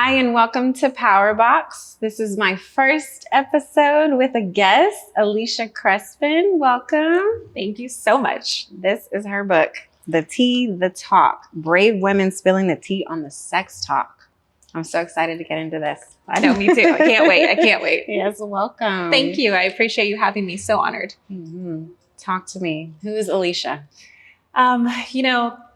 Hi, and welcome to PowHer Box. This is my first episode with a guest, Alicia Crespin. Welcome. Thank you so much. This is her book, The Tea, The Talk, Brave Women Spilling the Tea on the Sex Talk. I'm so excited to get into this. I know, me too. I can't wait. Yes, welcome. Thank you. I appreciate you having me. So honored. Mm-hmm. Talk to me. Who is Alicia?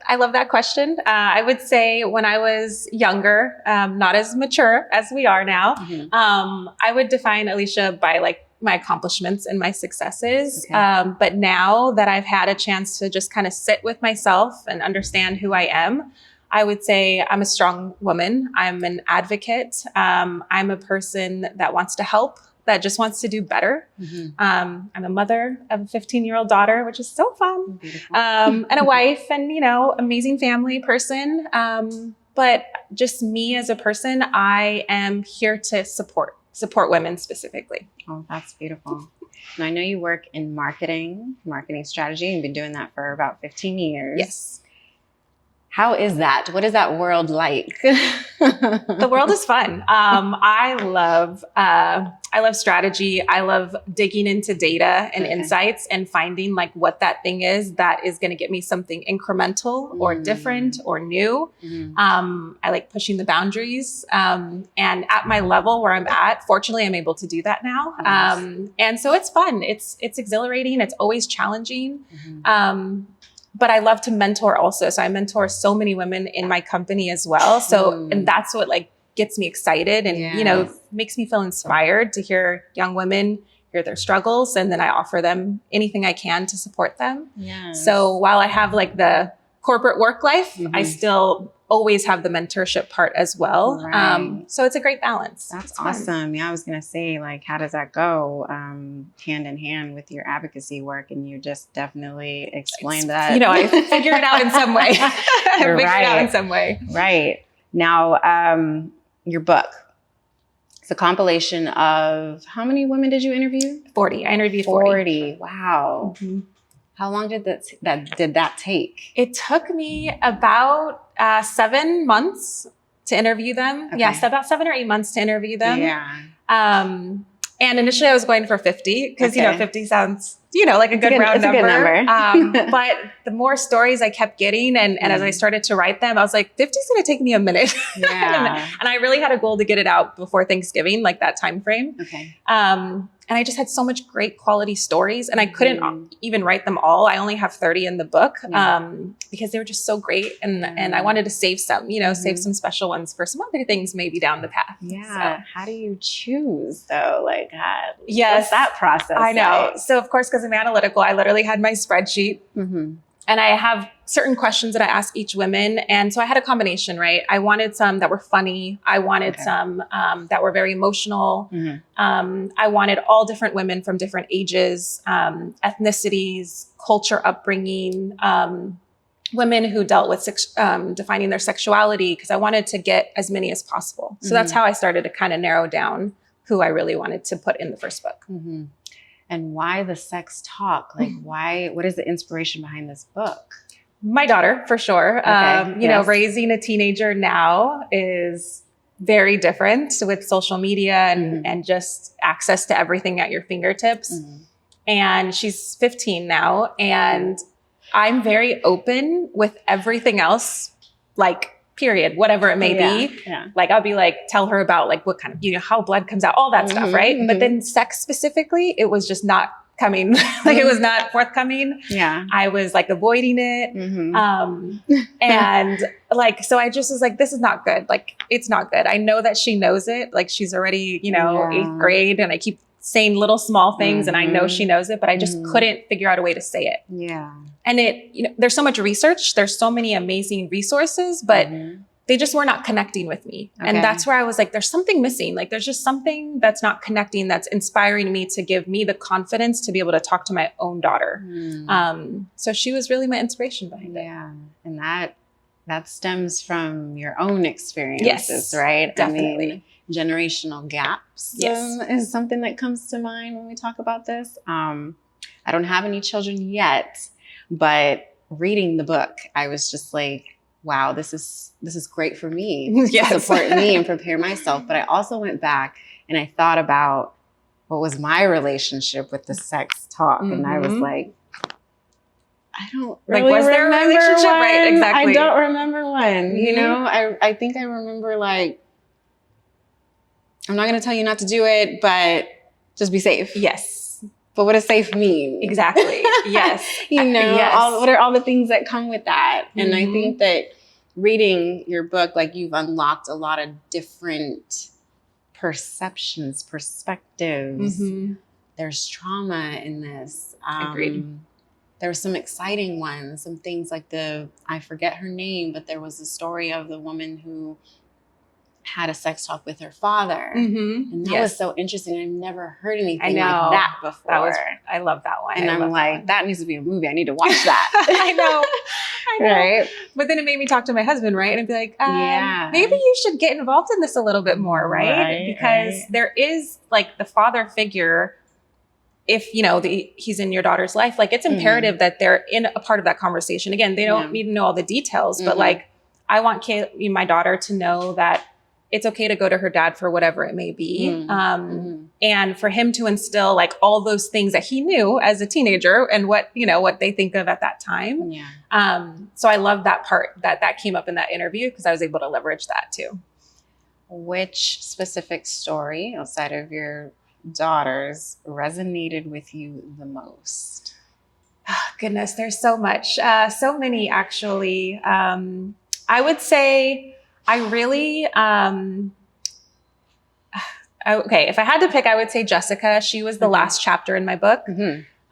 I love that question. I would say when I was younger, not as mature as we are now, I would define Alicia by like my accomplishments and my successes. Okay. But now that I've had a chance to just kind of sit with myself and understand who I am, I would say I'm a strong woman. I'm an advocate. I'm a person that wants to help, that just wants to do better. I'm a mother of a 15-year-old daughter, which is so fun. And a wife and, amazing family person. But just me as a person, I am here to support women specifically. Oh, that's beautiful. And I know you work in marketing strategy. You've been doing that for about 15 years. Yes. How is that? What is that world like? The world is fun. I love strategy. I love digging into data and insights and finding like what that thing is that is going to get me something incremental or different or new. I like pushing the boundaries. And at my level where I'm at, fortunately, I'm able to do that now. And so it's fun. It's exhilarating. It's always challenging. But I love to mentor also. So I mentor so many women in my company as well. So, and that's what like gets me excited and, makes me feel inspired to hear young women hear their struggles. And then I offer them anything I can to support them. So while I have like the corporate work life, I still always have the mentorship part as well. So it's a great balance. That's awesome. Yeah, I was going to say, like, how does that go hand in hand with your advocacy work? And you just definitely explained that. I figure it out in some way. Right. Now, your book. It's a compilation of how many women did you interview? 40. I interviewed 40. Wow. How long did that take? It took me about 7 months to interview them. Okay. Yes, about 7 or 8 months to interview them. Yeah. And initially I was going for 50 because, 50 sounds, like a good round number. Good number. But the more stories I kept getting and as I started to write them, I was like, 50 is going to take me a minute. Yeah. And I really had a goal to get it out before Thanksgiving, like that time frame. Okay. And I just had so much great quality stories and I couldn't even write them all. I only have 30 in the book because they were just so great. And I wanted to save some, save some special ones for some other things maybe down the path. Yeah. So, how do you choose though? Like, what's that process? I know. Like? So of course, because I'm analytical, I literally had my spreadsheet. And I have certain questions that I ask each woman. And so I had a combination, right? I wanted some that were funny. I wanted some that were very emotional. I wanted all different women from different ages, ethnicities, culture, upbringing, women who dealt with defining their sexuality, because I wanted to get as many as possible. So that's how I started to kind of narrow down who I really wanted to put in the first book. And why the sex talk? Like, what is the inspiration behind this book? My daughter, for sure. Okay. Raising a teenager now is very different with social media and just access to everything at your fingertips. And she's 15 now. And I'm very open with everything else, like, period, whatever it may be. Like, I'll be like, tell her about like what kind of, how blood comes out, all that stuff. Right. But then sex specifically, it was just not coming. Like it was not forthcoming. I was like avoiding it. And like, so I just was like, this is not good. Like, it's not good. I know that she knows it. Like she's already, 8th grade and I keep saying little small things and I know she knows it, but I just couldn't figure out a way to say it. And there's so much research. There's so many amazing resources, but they just were not connecting with me. And that's where I was like, there's something missing. Like there's just something that's not connecting, that's inspiring me to give me the confidence to be able to talk to my own daughter. So she was really my inspiration behind it. And that stems from your own experiences, right? Definitely. I mean, generational gaps is something that comes to mind when we talk about this. I don't have any children yet, but reading the book, I was just like, wow, this is great for me Yes. to support me and prepare myself. But I also went back and I thought about what was my relationship with the sex talk. And I was like, I don't really was there a remember relationship? one. Right, exactly. I don't remember one. You know, I think I remember like, I'm not going to tell you not to do it, but just be safe. Yes. But what does safe mean? Exactly. Yes. You know, yes. what are all the things that come with that? And I think that reading your book, like you've unlocked a lot of different perceptions, perspectives. There's trauma in this. Agreed. There were some exciting ones, some things like I forget her name, but there was a story of the woman who had a sex talk with her father. And that was so interesting. I've never heard anything like that before. I love that one. And I'm like, that needs to be a movie. I need to watch that. I know. Right. But then it made me talk to my husband, right? And I'd be like, maybe you should get involved in this a little bit more, right? Because there is like the father figure, if, you know, he's in your daughter's life, like it's imperative that they're in a part of that conversation. Again, they don't need to know all the details, but like, I want my daughter to know that it's okay to go to her dad for whatever it may be. And for him to instill like all those things that he knew as a teenager and what they think of at that time. So I love that part that came up in that interview because I was able to leverage that too. Which specific story outside of your daughters resonated with you the most? Oh, goodness, there's so much, so many actually. I would say I really, okay, if I had to pick, I would say Jessica. She was the last chapter in my book.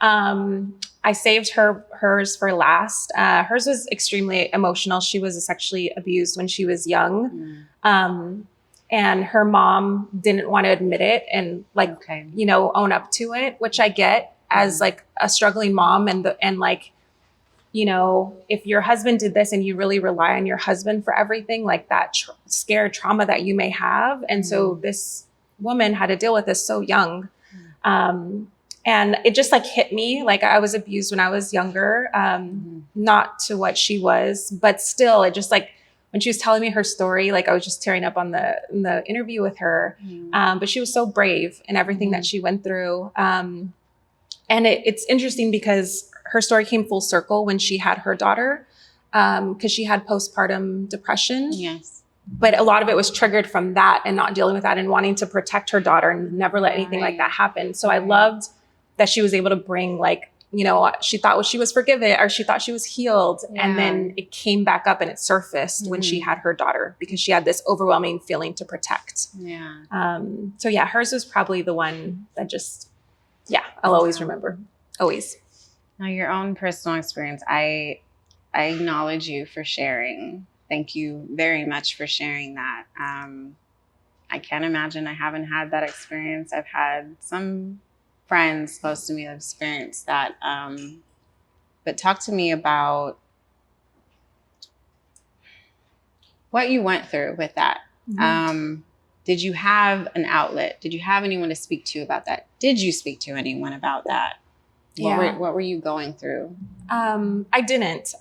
I saved hers for last. Hers was extremely emotional. She was sexually abused when she was young. And her mom didn't want to admit it and own up to it, which I get as like a struggling mom and like, you know, if your husband did this and you really rely on your husband for everything, like that scared trauma that you may have. And so this woman had to deal with this so young. And it just like hit me, like I was abused when I was younger, not to what she was, but still it just like, when she was telling me her story, like I was just tearing up on the interview with her. But she was so brave in everything that she went through. And it's interesting because her story came full circle when she had her daughter, because she had postpartum depression. Yes. But a lot of it was triggered from that and not dealing with that and wanting to protect her daughter and never let anything like that happen. So I loved that she was able to bring like, you know, she thought she was forgiven or she thought she was healed. And then it came back up and it surfaced when she had her daughter because she had this overwhelming feeling to protect. So yeah, hers was probably the one that just, I'll always remember. Always. Now, your own personal experience, I acknowledge you for sharing. Thank you very much for sharing that. I can't imagine I haven't had that experience. I've had some friends close to me that have experienced that. But talk to me about what you went through with that. Did you have an outlet? Did you have anyone to speak to about that? Did you speak to anyone about that? What were you going through? I didn't.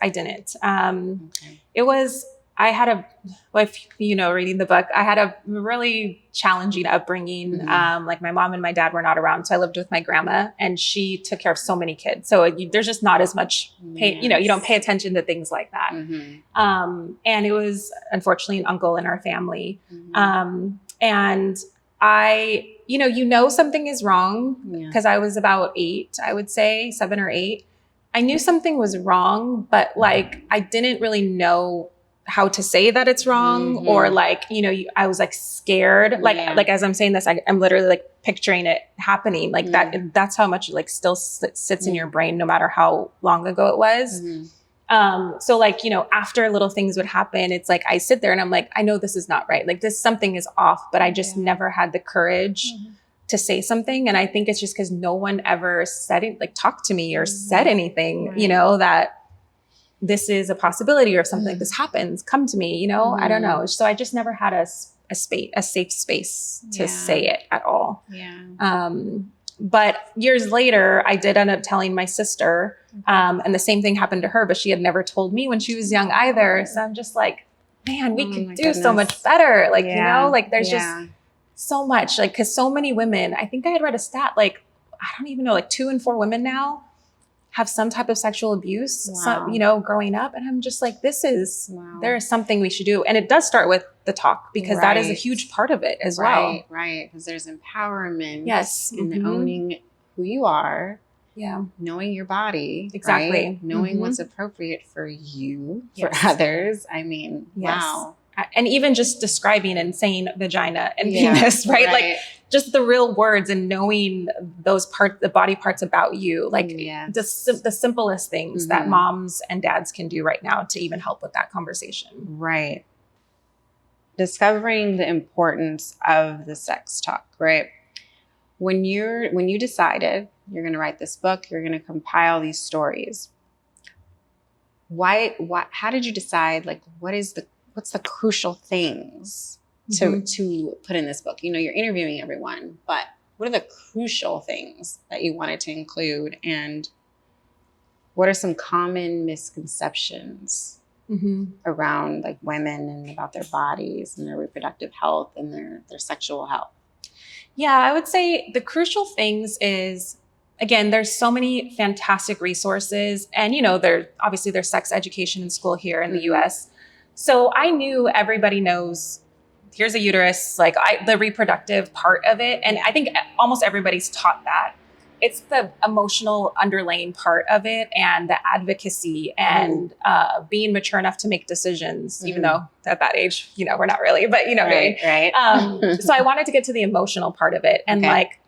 It was, if you know, reading the book, I had a really challenging upbringing. Like my mom and my dad were not around. So I lived with my grandma and she took care of so many kids. So there's just not as much you don't pay attention to things like that. And it was unfortunately an uncle in our family. And I, something is wrong because I was about 8, I would say 7 or 8. I knew something was wrong, but like, I didn't really know how to say that it's wrong or like, I was like scared. Like as I'm saying this, I'm literally like picturing it happening like that. That's how much it like still sits in your brain, no matter how long ago it was. So like, after little things would happen, it's like, I sit there and I'm like, I know this is not right. Like something is off, but I just never had the courage to say something. And I think it's just because no one ever said it, like talked to me or said anything, that this is a possibility or something like this happens, come to me, I don't know. So I just never had a safe space to say it at all. But years later, I did end up telling my sister, and the same thing happened to her, but she had never told me when she was young either. So I'm just like, man, we could do so much better. Like, you know, like there's just so much, like, cause so many women, I think I had read a stat, like, I don't even know, like 2 in 4 women now have some type of sexual abuse, some, you know, growing up. And I'm just like, there is something we should do. And it does start with the talk, because that is a huge part of it as well. Right. Because there's empowerment. Yes. In owning who you are. Yeah. Knowing your body. Exactly. Right? Knowing what's appropriate for you, for others. I mean, wow. And even just describing and saying vagina and penis, right? Like just the real words and knowing those parts, the body parts about you, like the simplest things that moms and dads can do right now to even help with that conversation. Right. Discovering the importance of the sex talk, right? When you decided you're going to write this book, you're going to compile these stories. How did you decide, like, what's the crucial things to put in this book? You know, you're interviewing everyone, but what are the crucial things that you wanted to include? And what are some common misconceptions around, like, women and about their bodies and their reproductive health and their sexual health? Yeah, I would say the crucial things is, again, there's so many fantastic resources, and, you know, there's sex education in school here in the US. So I knew everybody knows, here's a uterus, like the reproductive part of it. And I think almost everybody's taught that. It's the emotional underlying part of it, and the advocacy and being mature enough to make decisions, even though at that age, you know, we're not really, but you know, right. So I wanted to get to the emotional part of it. And like,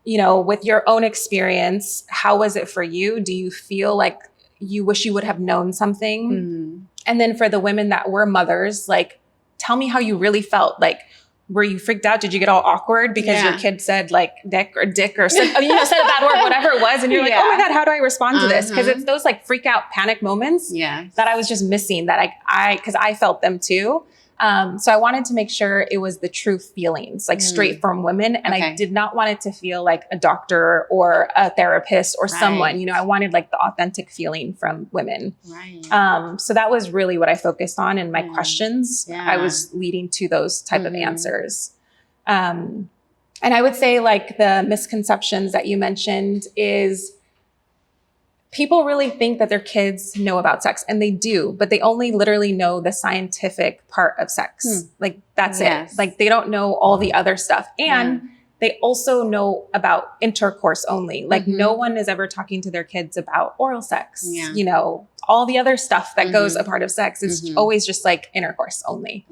you know, with your own experience, how was it for you? Do you feel like you wish you would have known something? And then for the women that were mothers, like, tell me how you really felt. Like, were you freaked out? Did you get all awkward because your kid said like dick or said, you know, said a bad word, whatever it was. And you're like, oh my God, how do I respond to this? Because it's those like freak out panic moments that I was just missing, that because I felt them too. So I wanted to make sure it was the true feelings, like straight from women. And I did not want it to feel like a doctor or a therapist or someone, you know, I wanted like the authentic feeling from women. So that was really what I focused on in my questions. I was leading to those type of answers. And I would say, like, the misconceptions that you mentioned is, people really think that their kids know about sex, and they do, but they only literally know the scientific part of sex. Like, that's it. Like, they don't know all the other stuff. And they also know about intercourse only. Like, no one is ever talking to their kids about oral sex. You know, all the other stuff that goes a part of sex is always just like intercourse only.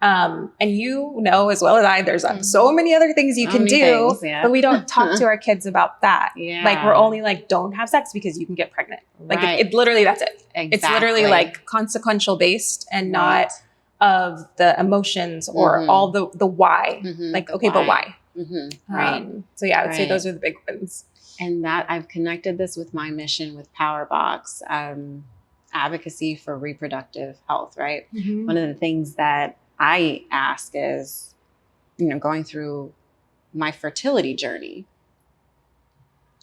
And you know, as well as I, there's so many other things you can do, but we don't talk to our kids about that. Like, we're only like, don't have sex because you can get pregnant. Like, it literally, that's it. It's literally like consequential based and not of the emotions or all the why. Like, okay, but why? So yeah, I would say those are the big ones. And that I've connected this with my mission with PowHer Box, advocacy for reproductive health, right? One of the things that I ask is, you know, going through my fertility journey,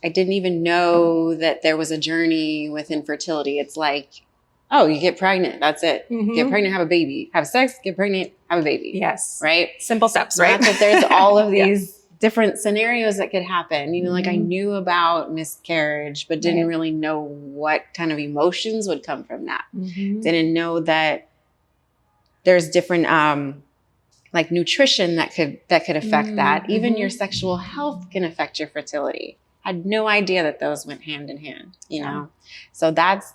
I didn't even know that there was a journey with infertility. It's like, oh, you get pregnant, that's it. Get pregnant, have a baby. Have sex, get pregnant, have a baby. Yes. Right? Simple steps, right? Not that there's all of these different scenarios that could happen. You know, like, I knew about miscarriage, but didn't really know what kind of emotions would come from that. Didn't know that there's different like nutrition that could affect that. Even your sexual health can affect your fertility. Had no idea that those went hand in hand, you know? So that's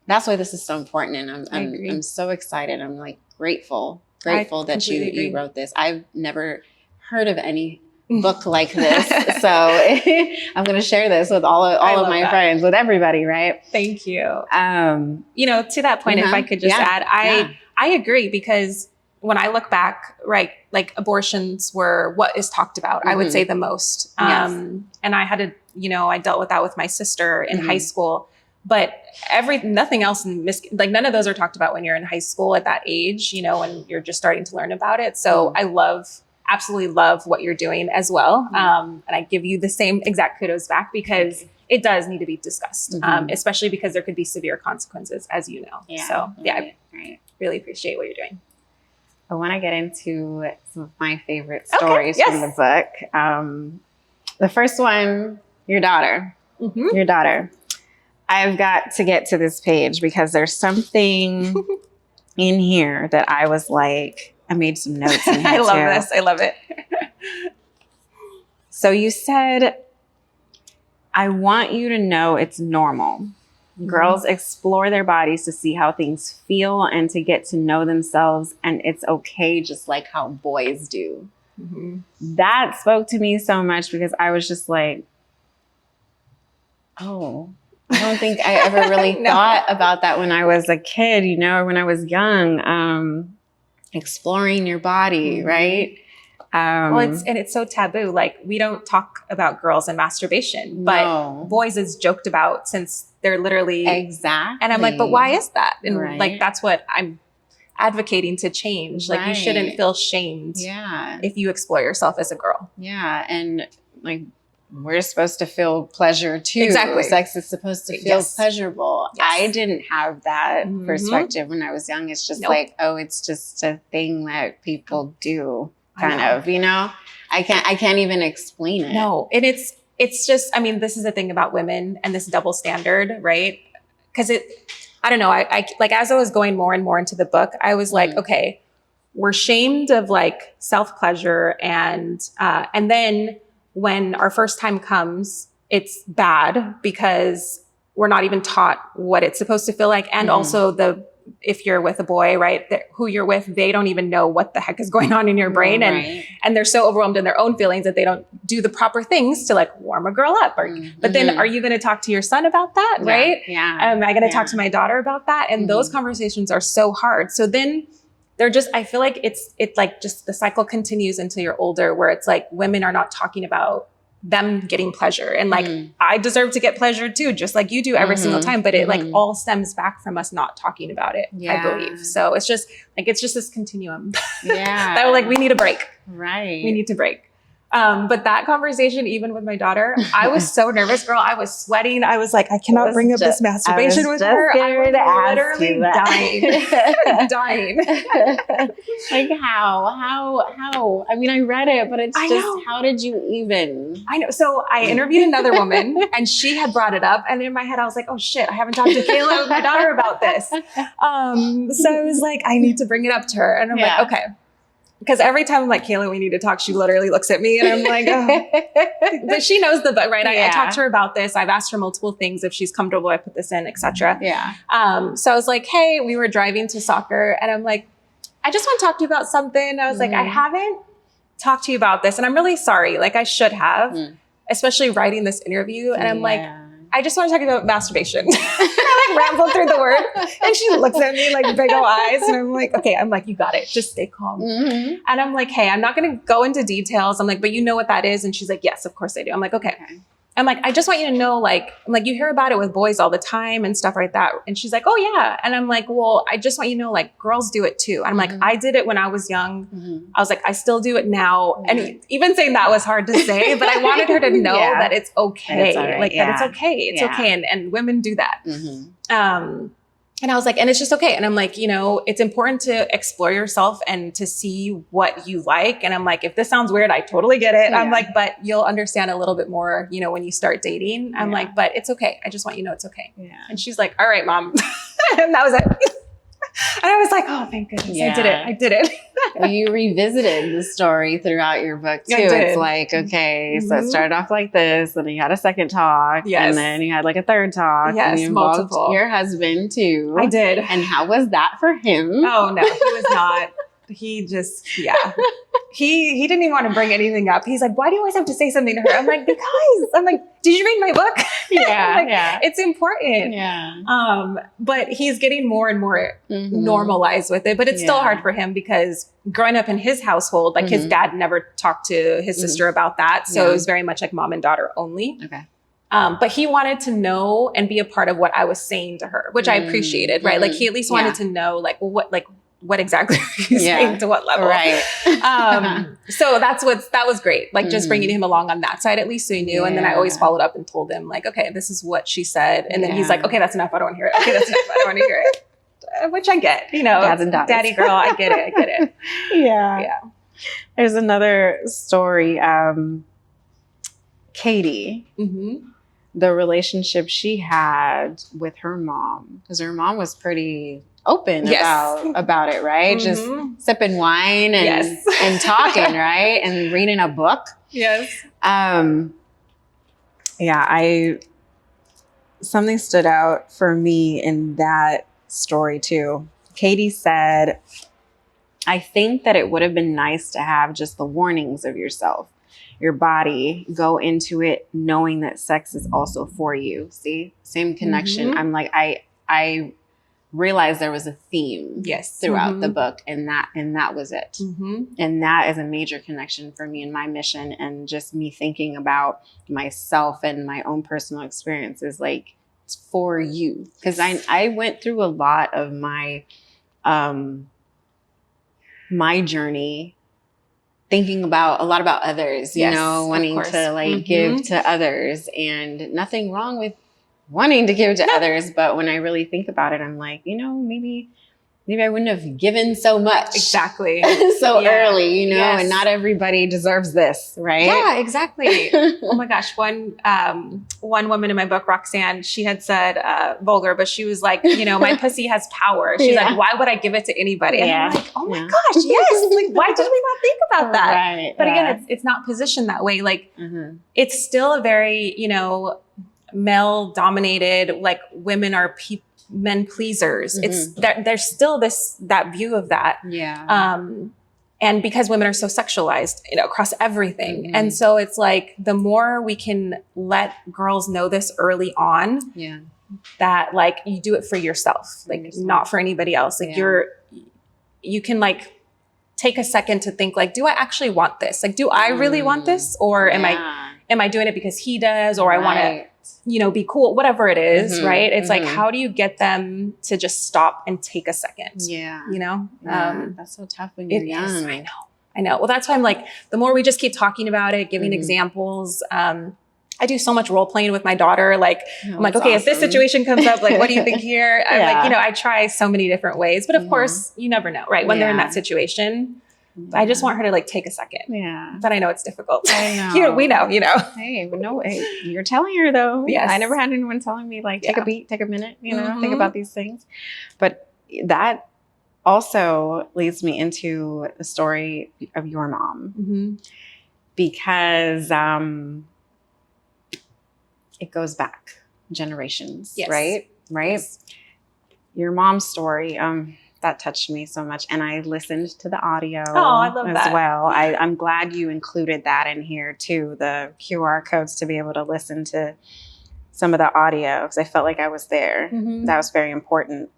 why this is so important. And I'm so excited. I'm like grateful that you wrote this. I've never heard of any book like this. So I'm going to share this with all of my friends, with everybody. Right. Thank you. You know, to that point, if I could just add, I agree, because when I look back, right, like, abortions were what is talked about, I would say the most. And I had to, you know, I dealt with that with my sister in high school, but nothing else, like, none of those are talked about when you're in high school at that age, you know, when you're just starting to learn about it. So I love absolutely love what you're doing as well. And I give you the same exact kudos back because it does need to be discussed, especially because there could be severe consequences, as you know. Yeah, so right. I really appreciate what you're doing. I want to get into some of my favorite stories from the book. The first one, your daughter. Your daughter. I've got to get to this page because there's something in here that I was like, I made some notes in here I love this. I love it. So you said, I want you to know it's normal. Girls explore their bodies to see how things feel and to get to know themselves. And it's okay, just like how boys do. That spoke to me so much because I was just like, oh, I don't think I ever really thought about that when I was a kid, you know, or when I was young, exploring your body, right? Well, it's so taboo. Like, we don't talk about girls and masturbation, but boys is joked about since they're literally exactly. And I'm like, but why is that? And like, that's what I'm advocating to change. Like, you shouldn't feel shamed if you explore yourself as a girl. Yeah. And like, we're supposed to feel pleasure too. Exactly. Sex is supposed to feel pleasurable. I didn't have that perspective when I was young. It's just like, oh, it's just a thing that people do, kind of, you know? I can't even explain it. No. And it's just, I mean, this is the thing about women and this double standard, right? Because I don't know. I like, as I was going more and more into the book, I was like, okay, we're shamed of like self-pleasure and then when our first time comes, it's bad because we're not even taught what it's supposed to feel like. And also if you're with a boy, right, who you're with, they don't even know what the heck is going on in your brain. And they're so overwhelmed in their own feelings that they don't do the proper things to like warm a girl up. But then are you going to talk to your son about that? Right? Yeah. Am I going to talk to my daughter about that? And those conversations are so hard. So then they're just, I feel like it's like just the cycle continues until you're older where it's like women are not talking about them getting pleasure. And like, I deserve to get pleasure too, just like you do every single time. But it like all stems back from us not talking about it, I believe. So it's just this continuum. That we're like, we need a break. Right. We need to break. But that conversation, even with my daughter, I was so nervous, girl. I was sweating. I was like, I cannot bring up this masturbation with her. I was literally dying. Like how? I mean, I read it, but it's just, how did you even? I know. So I interviewed another woman and she had brought it up. And in my head, I was like, oh shit, I haven't talked to Kayla, my daughter, about this. So I was like, I need to bring it up to her. And I'm like, okay. Because every time I'm like, Kayla, we need to talk, she literally looks at me and I'm like, oh. But she knows the book, right? I talked to her about this. I've asked her multiple things. If she's comfortable, I put this in, etc. So I was like, hey, we were driving to soccer and I'm like, I just want to talk to you about something. I was like, I haven't talked to you about this and I'm really sorry. Like I should have, especially writing this interview. And I'm like, I just want to talk about masturbation. I like rambled through the word and she looks at me like big old eyes. And I'm like, okay, I'm like, you got it. Just stay calm. And I'm like, hey, I'm not going to go into details. I'm like, but you know what that is? And she's like, yes, of course I do. I'm like, okay. I'm like, I just want you to know, like, I'm like, you hear about it with boys all the time and stuff like that. And she's like, oh yeah. And I'm like, well, I just want you to know, like, girls do it too. And I'm like, I did it when I was young. I was like, I still do it now. And even saying that was hard to say, but I wanted her to know that it's okay. That it's okay. It's okay. And women do that. And I was like, and it's just okay. And I'm like, you know, it's important to explore yourself and to see what you like. And I'm like, if this sounds weird, I totally get it. I'm like, but you'll understand a little bit more, you know, when you start dating. I'm like, but it's okay. I just want you to know it's okay. And she's like, all right, mom. And that was it. And I was like, oh, thank goodness. I did it. Well, you revisited the story throughout your book too. It's like, okay, so it started off like this, and then you had a second talk, and then you had like a third talk, and you involved your husband too. I did. And how was that for him? Oh no, he was not. He just, he didn't even want to bring anything up. He's like, why do you always have to say something to her? I'm like, because I'm like, did you read my book? It's important. But he's getting more and more normalized with it, but it's still hard for him because growing up in his household, like his dad never talked to his sister about that. So it was very much like mom and daughter only. But he wanted to know and be a part of what I was saying to her, which I appreciated, right? Like he at least wanted to know, like, well, what exactly are you saying, to what level? Right. So that was great. Like just bringing him along on that side, at least so he knew. And then I always followed up and told him like, okay, this is what she said. And then he's like, okay, that's enough. I don't want to hear it. Okay, that's enough. I don't want to hear it. Which I get, Dads and daughters. Daddy girl. I get it. Yeah. There's another story. Katie, the relationship she had with her mom, because her mom was pretty open about it, right? Just sipping wine and talking, right? And reading a book. Yes. Something stood out for me in that story too. Katie said, I think that it would have been nice to have just the warnings of yourself, your body, go into it knowing that sex is also for you. See, same connection. I'm like, I realized there was a theme throughout the book, and that was it. And that is a major connection for me in my mission, and just me thinking about myself and my own personal experiences. Like, it's for you. Because I went through a lot of my my journey thinking a lot about others, you know, wanting to like give to others, and nothing wrong with wanting to give to others. But when I really think about it, I'm like, you know, maybe I wouldn't have given so much. Exactly. Early, you know, and not everybody deserves this, right? Yeah, exactly. Oh my gosh. One woman in my book, Roxanne, she had said, vulgar, but she was like, you know, my pussy has power. She's like, why would I give it to anybody? And I'm like, oh my gosh, yes. Like, why did we not think about that? Right, but again, it's not positioned that way. Like, it's still a very, you know, male dominated, like women are men pleasers. It's that there's still that view of that. And because women are so sexualized, you know, across everything. And so it's like, the more we can let girls know this early on, that like you do it for yourself, like not for anybody else. Like you can like take a second to think like, do I actually want this? Like, do I really want this? Or am I doing it because he does, or I want to, you know, be cool, whatever it is, right? It's like, how do you get them to just stop and take a second? You know? That's so tough when you're young. I know. Well, that's why I'm like, the more we just keep talking about it, giving examples. I do so much role playing with my daughter. Like, I'm like, okay, if this situation comes up, like, what do you think here? I'm like, you know, I try so many different ways, but of course you never know, right? When they're in that situation. I just want her to like take a second. But I know it's difficult. I know. We know, you know. Hey, you're telling her though. I never had anyone telling me like, take a beat, take a minute, you know, think about these things. But that also leads me into the story of your mom, because it goes back generations, right? Yes. Your mom's story, that touched me so much. And I listened to the audio as well. I'm glad you included that in here too, the QR codes to be able to listen to some of the audio, because I felt like I was there. That was very important.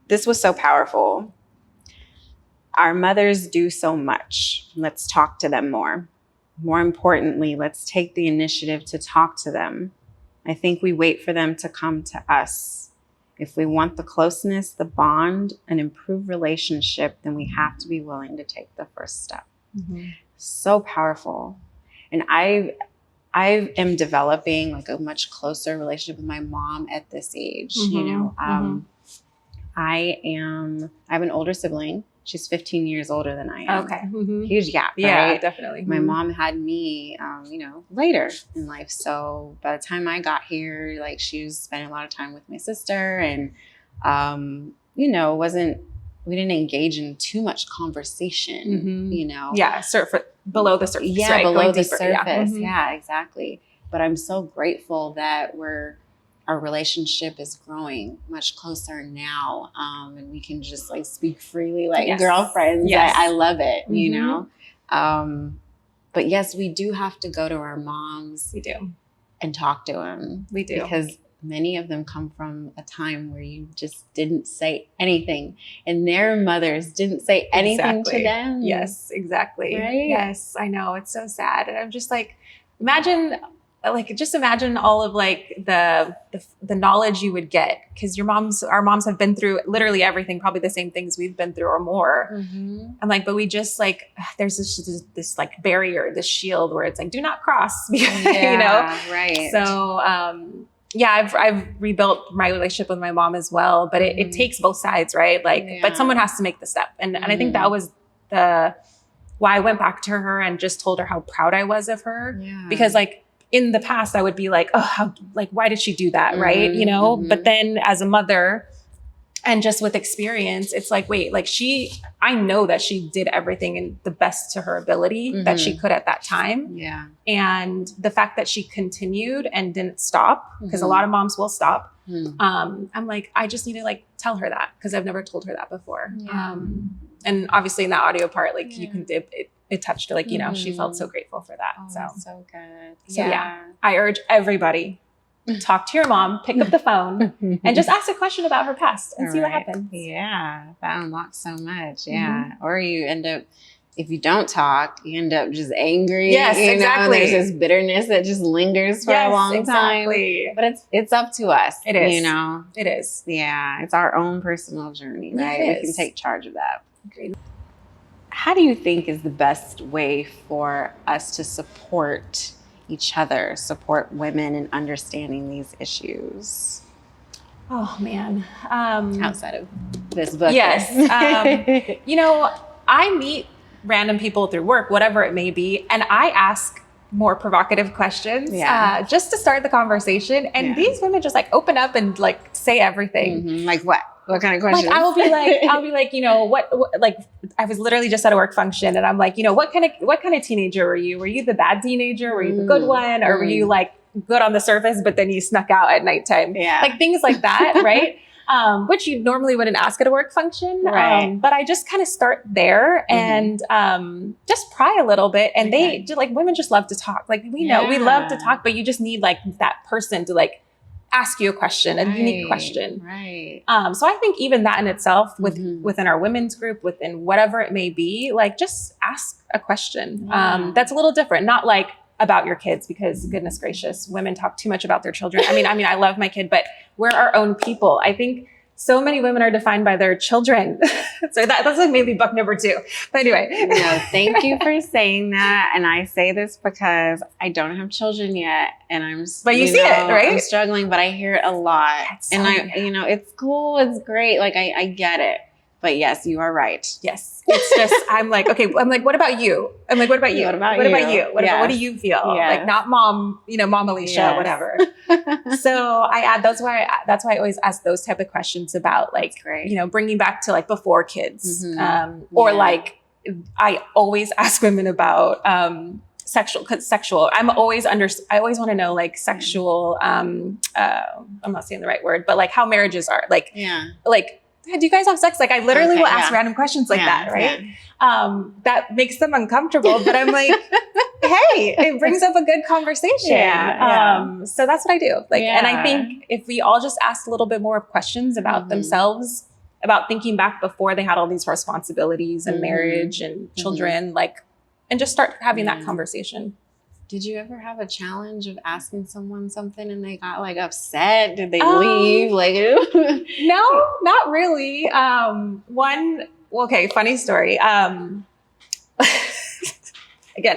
This was so powerful. Our mothers do so much. Let's talk to them more. More importantly, let's take the initiative to talk to them. I think we wait for them to come to us. If we want the closeness, the bond, an improved relationship, then we have to be willing to take the first step. So powerful. And I am developing like a much closer relationship with my mom at this age. You know, I have an older sibling. She's 15 years older than I am. Okay. Huge gap, right? Yeah, definitely. My mom had me, you know, later in life. So by the time I got here, like she was spending a lot of time with my sister, and, you know, we didn't engage in too much conversation, you know? Yeah. Below the surface. Yeah. Right? Below the surface. Yeah, exactly. But I'm so grateful that our relationship is growing much closer now. And we can just like speak freely like girlfriends. I love it, you know? But yes, we do have to go to our moms. We do. And talk to them. We do. Because many of them come from a time where you just didn't say anything, and their mothers didn't say anything to them. Yes, exactly. Right? Yes, I know. It's so sad. And I'm just like, imagine like, just imagine all of like the knowledge you would get, because our moms have been through literally everything, probably the same things we've been through or more. I'm like, but we just like, there's this like barrier, this shield where it's like, do not cross, you know? Right. So, yeah, I've rebuilt my relationship with my mom as well, but it takes both sides, right? Like, but someone has to make the step. And I think that was why I went back to her and just told her how proud I was of her, because like, in the past, I would be like, oh, why did she do that? Right. You know, but then as a mother and just with experience, it's like, wait, like I know that she did everything in the best to her ability that she could at that time. Yeah. And the fact that she continued and didn't stop, because a lot of moms will stop. I'm like, I just need to like tell her that, because I've never told her that before. Yeah. And obviously in that audio part, like you can dip it touched her, like, you know, she felt so grateful for that. So good. So yeah, I urge everybody, talk to your mom, pick up the phone and just ask a question about her past and see what happens. Yeah. That unlocks so much. Yeah. Or you end up, if you don't talk, you end up just angry. Yes, exactly. There's this bitterness that just lingers for a long time. But it's up to us. It is. You know? It is. Yeah. It's our own personal journey, right? Yeah, we can take charge of that. Agreed. How do you think is the best way for us to support each other, support women in understanding these issues? Oh man. Outside of this book. Yes. You know, I meet random people through work, whatever it may be, and I ask more provocative questions just to start the conversation. And these women just like open up and like say everything. Like what? What kind of questions? Like I'll be like, you know, what, like I was literally just at a work function and I'm like, you know, what kind of teenager were you? Were you the bad teenager? Were you the good one? Or were you like good on the surface, but then you snuck out at nighttime? Yeah. Like things like that, right? Which you normally wouldn't ask at a work function. Right. But I just kind of start there and just pry a little bit. And they just like, women just love to talk. Like we know we love to talk, but you just need like that person to like ask you a question, a unique question. Right. So I think even that in itself within our women's group, within whatever it may be, like just ask a question. That's a little different, not like about your kids, because goodness gracious, women talk too much about their children. I mean, I love my kid, but we're our own people. I think so many women are defined by their children. So that's like maybe book number 2. But anyway. No, thank you for saying that. And I say this because I don't have children yet. And but you see it, right? I'm struggling, but I hear it a lot. And it's cool. It's great. Like I get it. But yes, you are right. Yes. It's just, I'm like, okay, what about you? I'm like, what about you? What about you? What do you feel? Yes. Like not mom, mom Alicia, whatever. So that's why I always ask those type of questions about like, bringing back to like before kids. Or like, I always ask women about, sexual. I always want to know like sexual, I'm not saying the right word, but like how marriages are like, do you guys have sex? Like I literally will ask random questions like that, right? Yeah. That makes them uncomfortable, but I'm like, hey, it brings up a good conversation. So that's what I do. Like, and I think if we all just ask a little bit more questions about themselves, about thinking back before they had all these responsibilities and marriage and children, like, and just start having that conversation. Did you ever have a challenge of asking someone something and they got like upset? Did they leave? Like, no, not really. Funny story. Again,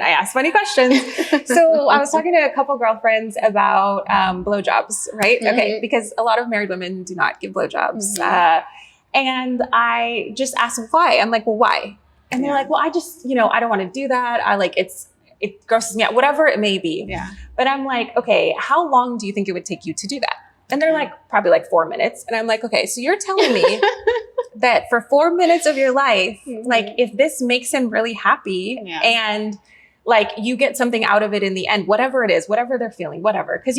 I asked funny questions. So I was talking to a couple girlfriends about blowjobs, right? Okay, because a lot of married women do not give blowjobs. And I just asked them why. I'm like, well, why? And they're like, well, I just, I don't want to do that. It grosses me out, whatever it may be. Yeah. But I'm like, okay, how long do you think it would take you to do that? And they're like, probably like 4 minutes. And I'm like, okay, so you're telling me that for 4 minutes of your life, like if this makes him really happy and like you get something out of it in the end, whatever it is, whatever they're feeling, whatever. Cause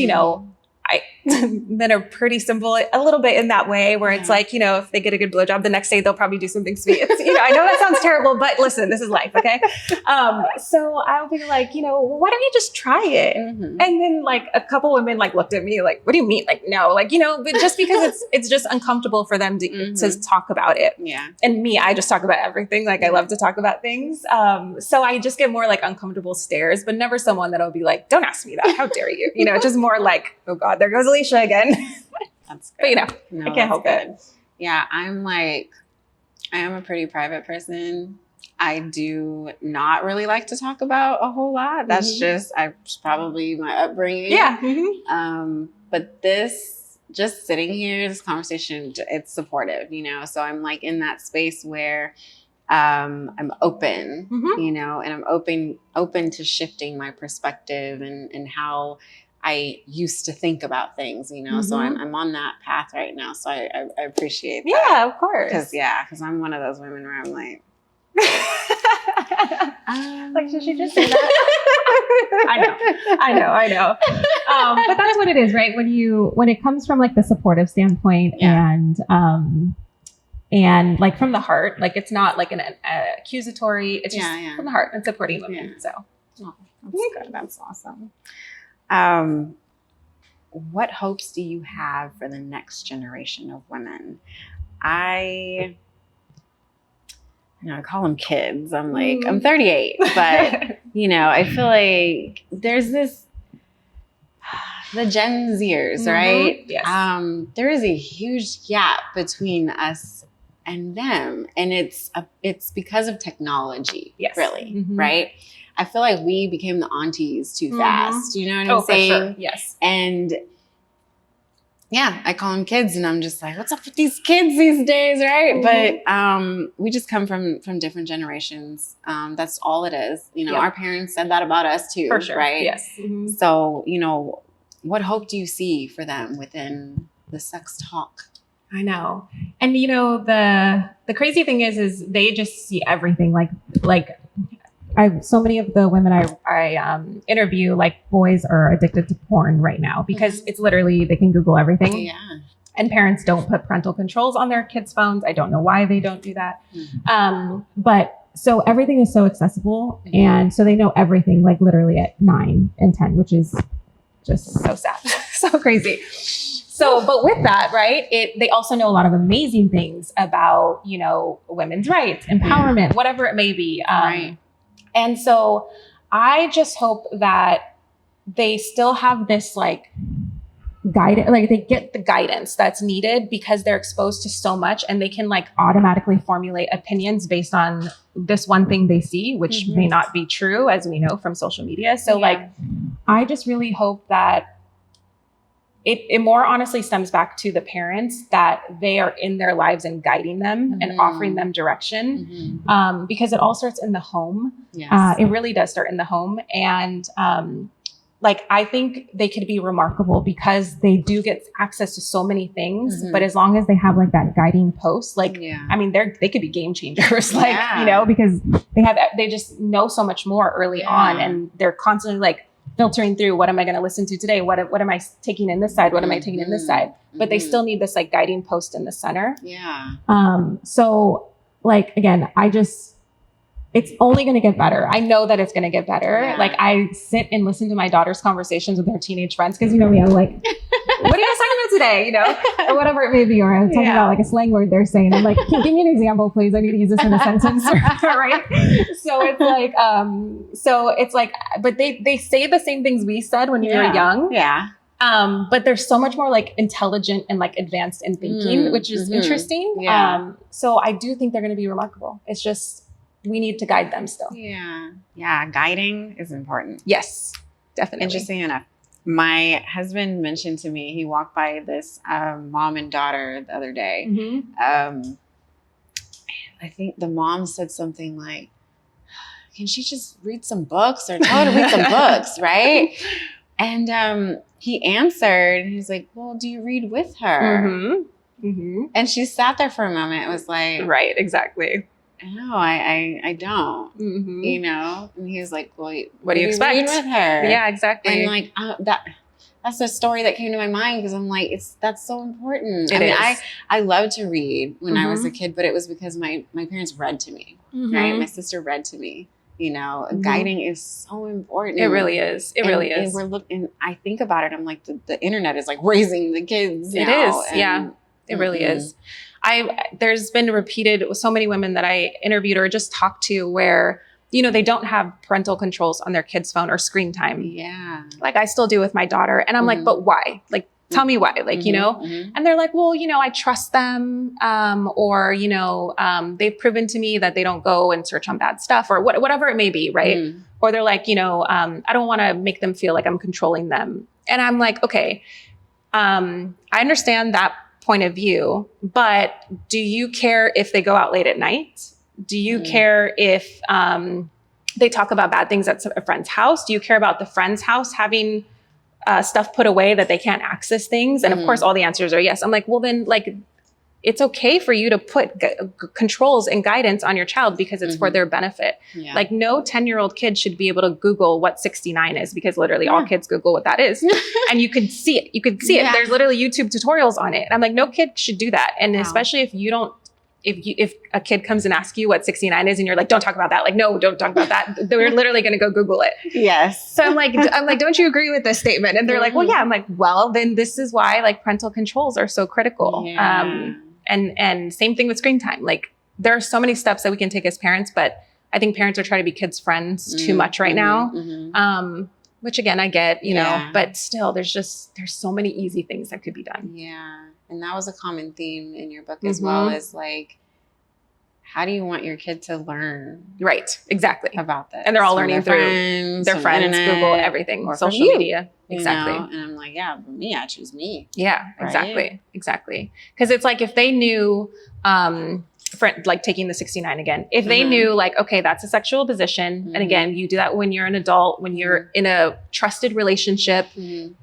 men are pretty simple a little bit in that way where it's like, if they get a good blowjob the next day, they'll probably do something sweet. It's, I know that sounds terrible, but listen, this is life. Okay. So I'll be like, why don't you just try it? And then like a couple women like looked at me like, what do you mean? Like, no, like, but just because it's just uncomfortable for them to talk about it. Yeah. And me, I just talk about everything. Like I love to talk about things. So I just get more like uncomfortable stares, but never someone that'll be like, don't ask me that. How dare you? Just more like, oh God, there goes Alicia again. That's good. But I can't help it. Yeah. I am a pretty private person. I do not really like to talk about a whole lot. That's just probably my upbringing. Yeah. But this, just sitting here, this conversation, it's supportive, So I'm like in that space where I'm open, and I'm open to shifting my perspective and how I used to think about things, So I'm on that path right now. So I appreciate that. Yeah, of course. Because I'm one of those women where I'm like, like, should she just say that? I know. But that's what it is, right? When it comes from like the supportive standpoint and like from the heart, like it's not like an accusatory, it's just from the heart and supporting women. So that's good. That's awesome. What hopes do you have for the next generation of women? I call them kids. I'm like, I'm 38, but I feel like there's this, the Gen Zers, right? Yes. There is a huge gap between us and them. And it's because of technology, really, right? I feel like we became the aunties too fast. You know what I'm saying? For sure. Yes. And I call them kids and I'm just like, what's up with these kids these days, right? But we just come from different generations. That's all it is. Our parents said that about us too, for sure. Right? Yes. So, what hope do you see for them within the sex talk? I know. And the crazy thing is they just see everything like so many of the women I interview, like boys are addicted to porn right now because it's literally, they can Google everything. Yeah. And parents don't put parental controls on their kids' phones. I don't know why they don't do that. But so everything is so accessible. And so they know everything, like literally at 9 and 10, which is just so sad, so crazy. So, but with that, right, they also know a lot of amazing things about, women's rights, empowerment, whatever it may be. Right. And so I just hope that they still have this like guidance, like they get the guidance that's needed because they're exposed to so much and they can like automatically formulate opinions based on this one thing they see, which may not be true, as we know from social media. So like, I just really hope that it more honestly stems back to the parents, that they are in their lives and guiding them and offering them direction, because it all starts in the home. Yes. It really does start in the home. And like, I think they could be remarkable because they do get access to so many things, but as long as they have like that guiding post, like, I mean, they could be game changers, like, because they just know so much more early on, and they're constantly like filtering through, what am I going to listen to today? What am I taking in this side? What am I taking in this side? But they still need this like guiding post in the center. Yeah. So like, again, it's only going to get better. I know that it's going to get better. Yeah. Like I sit and listen to my daughter's conversations with her teenage friends. Cause me, I'm like, what are you guys talking about today? Or whatever it may be. Or I'm talking about like a slang word they're saying. I'm like, can you give me an example, please? I need to use this in a sentence. Right. So it's like, but they say the same things we said when we were young. Yeah. But they're so much more like intelligent and like advanced in thinking, which is interesting. Yeah. So I do think they're going to be remarkable. It's just, we need to guide them still. Yeah. Yeah. Guiding is important. Yes, definitely. Interesting enough. My husband mentioned to me, he walked by this mom and daughter the other day. I think the mom said something like, can she just read some books, or tell her to read some books, right? And he answered, he's like, well, do you read with her? And she sat there for a moment. It was like, right, exactly. No, I don't, and he was like, well, what do you expect? Read with her. Yeah, exactly. And like that's the story that came to my mind because I'm like, that's so important. It is. I loved to read when I was a kid, but it was because my parents read to me, right? My sister read to me. You know, guiding is so important. It really is. It really is. And I think about it. I'm like, the internet is like raising the kids now. It is. Yeah, it really is. There's been repeated so many women that I interviewed or just talked to where, you know, they don't have parental controls on their kid's phone or screen time. Yeah. Like I still do with my daughter. And I'm like, but why? Like, tell me why, like, you know, and they're like, well, you know, I trust them. Or, you know, they've proven to me that they don't go and search on bad stuff or whatever it may be. Right. Or they're like, you know, I don't want to make them feel like I'm controlling them. And I'm like, okay, I understand that point of view, but do you care if they go out late at night? Do you care if, they talk about bad things at a friend's house? Do you care about the friend's house having stuff put away that they can't access things? And of course, all the answers are yes. I'm like, well, then like, it's okay for you to put controls and guidance on your child because it's for their benefit. Yeah. Like no 10-year-old kid should be able to Google what 69 is because literally all kids Google what that is. And you could see it. You could see it. There's literally YouTube tutorials on it. I'm like, no kid should do that. And especially if you don't, if a kid comes and asks you what 69 is and you're like, don't talk about that. Like, no, don't talk about that. They're literally going to go Google it. Yes. So I'm like, don't you agree with this statement? And they're like, well, yeah. I'm like, well, then this is why like parental controls are so critical. Yeah. And same thing with screen time. Like there are so many steps that we can take as parents, but I think parents are trying to be kids' friends too much right now. Which again, I get, you know, but still there's so many easy things that could be done. Yeah. And that was a common theme in your book as well, is like, how do you want your kid to learn? Right. Exactly. About this. And they're all learning through their friends, internet, Google, everything, or social media. Exactly. You know? And I'm like, yeah, for me, I choose me. Yeah, exactly. Right? Exactly. Because it's like if they knew, like taking the 69 again, if they knew like, okay, that's a sexual position. And again, you do that when you're an adult, when you're in a trusted relationship,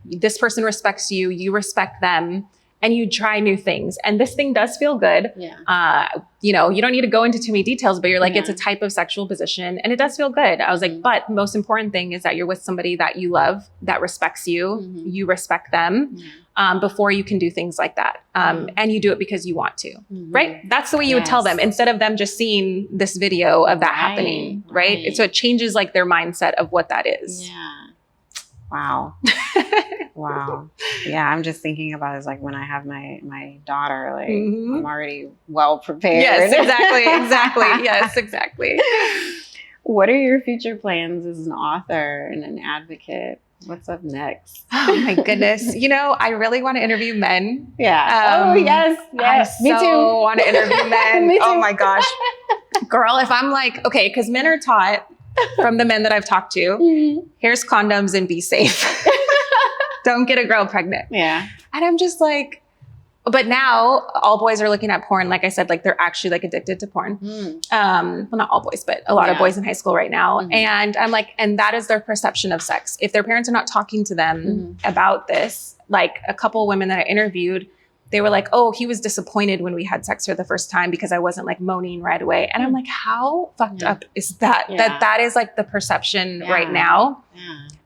this person respects you, you respect them. And you try new things. And this thing does feel good. Yeah. You know, you don't need to go into too many details, but you're like, it's a type of sexual position and it does feel good. I was like, but the most important thing is that you're with somebody that you love, that respects you, you respect them, before you can do things like that. And you do it because you want to, right? That's the way you would tell them instead of them just seeing this video of that happening, right? So it changes like their mindset of what that is. Yeah. Wow. Wow. Yeah. I'm just thinking about it as like when I have my daughter, like I'm already well prepared. Yes, exactly. Exactly. Yes, exactly. What are your future plans as an author and an advocate? What's up next? Oh my goodness. You know, I really want to interview men. Yeah. Yes. Me too. I want to interview men. Me too. Oh my gosh. Girl, if I'm like, okay, because men are taught from the men that I've talked to, here's condoms and be safe. Don't get a girl pregnant. Yeah. And I'm just like, but now all boys are looking at porn. Like I said, like they're actually like addicted to porn. Well, not all boys, but a lot of boys in high school right now. And I'm like, and that is their perception of sex. If their parents are not talking to them about this, like a couple women that I interviewed, they were like, oh, he was disappointed when we had sex for the first time because I wasn't like moaning right away. And I'm like, how fucked up is that? That is like the perception right now.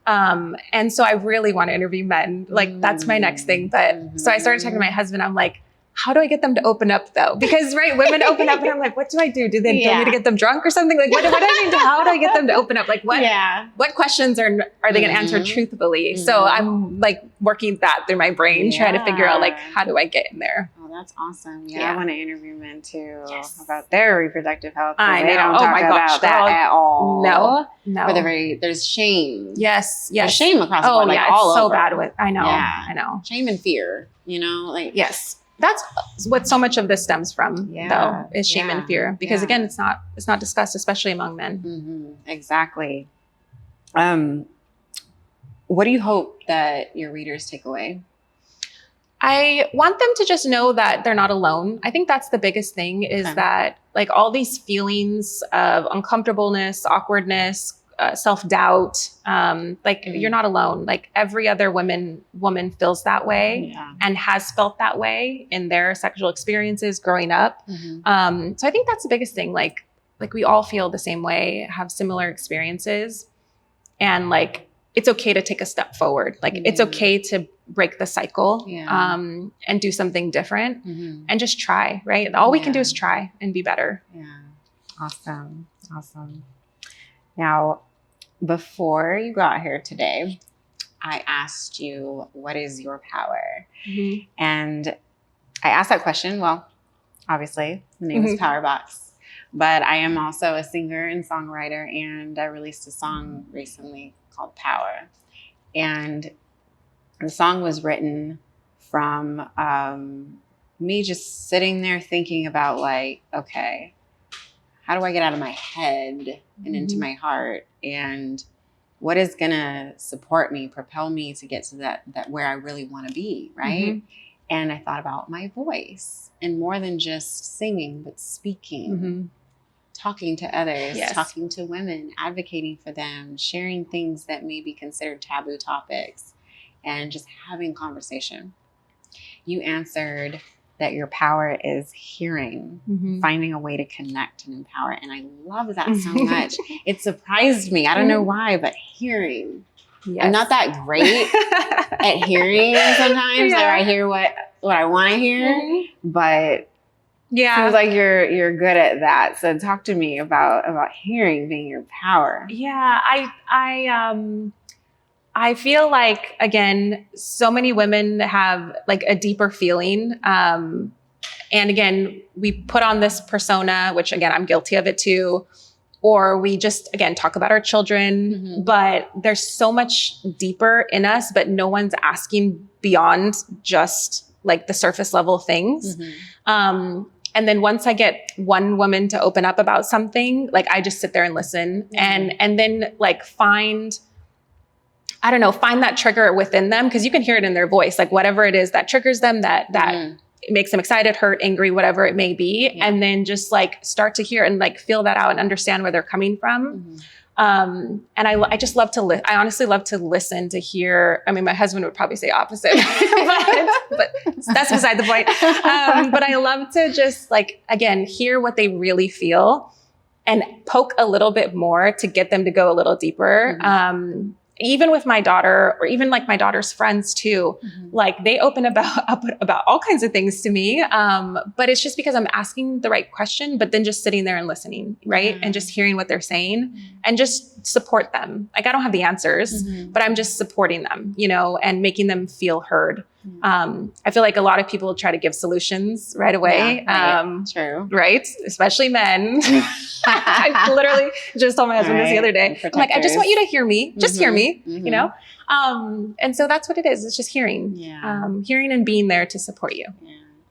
And so I really want to interview men. Like that's my next thing. But so I started talking to my husband. I'm like, how do I get them to open up though? Because women open up and I'm like, what do I do? Do they tell me to get them drunk or something? Like what do I mean? How do I get them to open up? Like what questions are they going to answer truthfully? So I'm like working that through my brain, trying to figure out like, how do I get in there? Oh, that's awesome. Yeah. I want to interview men too about their reproductive health. I know. They don't talk about that at all. No. Or there's shame. Yes. There's shame across the board. Like it's all so over. bad with, I know. Shame and fear, you know, like. Yes. That's what so much of this stems from, though, is shame and fear. Because again, it's not discussed, especially among men. Exactly. What do you hope that your readers take away? I want them to just know that they're not alone. I think that's the biggest thing is that like all these feelings of uncomfortableness, awkwardness, self-doubt, you're not alone. Like every other woman feels that way and has felt that way in their sexual experiences growing up. So I think that's the biggest thing. Like we all feel the same way, have similar experiences. And like, it's okay to take a step forward. Like it's okay to break the cycle, and do something different and just try, right? All we can do is try and be better. Yeah. Awesome. Awesome. Now, before you got here today, I asked you, what is your power? And I asked that question. Well, obviously the name is PowHer Box, but I am also a singer and songwriter, and I released a song recently called Power. And the song was written from me just sitting there thinking about like, okay, how do I get out of my head and into my heart? And what is going to support me, propel me to get to that where I really want to be, right? And I thought about my voice, and more than just singing, but speaking, talking to others, talking to women, advocating for them, sharing things that may be considered taboo topics, and just having conversation. You answered that your power is hearing, finding a way to connect and empower. And I love that so much. It surprised me. I don't know why, but hearing. I'm not that great at hearing sometimes, or I hear what I want to hear, but it seems like you're good at that. So talk to me about hearing being your power. Yeah, I feel like, again, so many women have like a deeper feeling. And again, we put on this persona, which again, I'm guilty of it too. Or we just, again, talk about our children, but there's so much deeper in us, but no one's asking beyond just like the surface level things. And then once I get one woman to open up about something, like I just sit there and listen and then like find that trigger within them, because you can hear it in their voice, like whatever it is that triggers them, that makes them excited, hurt, angry, whatever it may be. And then just like start to hear and like feel that out and understand where they're coming from. And I just love to I honestly love to listen, to hear. I mean, my husband would probably say opposite, but that's beside the point. But I love to just like, again, hear what they really feel and poke a little bit more to get them to go a little deeper. Even with my daughter, or even like my daughter's friends too, like they open up about all kinds of things to me. But it's just because I'm asking the right question, but then just sitting there and listening, right? And just hearing what they're saying and just support them. Like I don't have the answers, but I'm just supporting them, and making them feel heard. I feel like a lot of people try to give solutions right away. True. Right? Especially men. I literally just told my husband this the other day. I'm like, I just want you to hear me. Just hear me, And so that's what it is. It's just hearing. Hearing and being there to support you.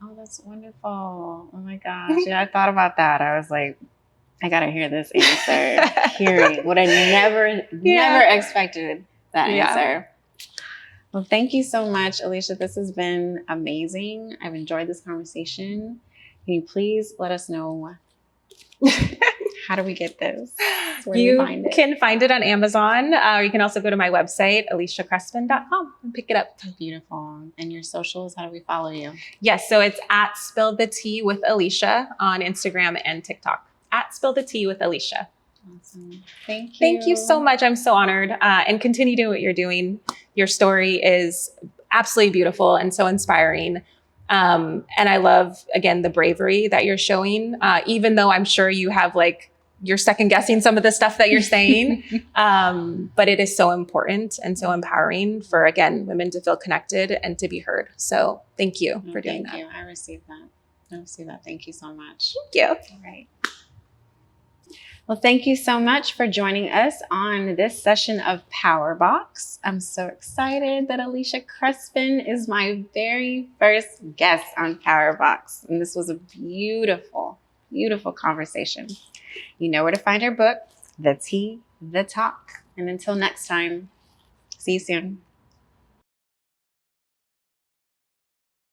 Oh, that's wonderful. Oh my gosh. Yeah, I thought about that. I was like, I got to hear this answer. Hearing. What I never expected that answer. Well, thank you so much, Alicia. This has been amazing. I've enjoyed this conversation. Can you please let us know, how do we get this? Where do we find it? You can find it on Amazon. Or you can also go to my website, aliciacrespin.com, and pick it up. Beautiful. And your socials, how do we follow you? Yes, so it's at Spill the Tea with Alicia on Instagram and TikTok. At Spill the Tea with Alicia. Awesome. Thank you. Thank you so much. I'm so honored. And continue doing what you're doing. Your story is absolutely beautiful and so inspiring. And I love, again, the bravery that you're showing, even though I'm sure you have like, you're second guessing some of the stuff that you're saying. But it is so important and so empowering for, again, women to feel connected and to be heard. So thank you for doing that. Thank you. I received that. Thank you so much. Thank you. All right. Well, thank you so much for joining us on this session of PowHer Box. I'm so excited that Alicia Crespin is my very first guest on PowHer Box. And this was a beautiful, beautiful conversation. You know where to find her book, The Tea, The Talk. And until next time, see you soon.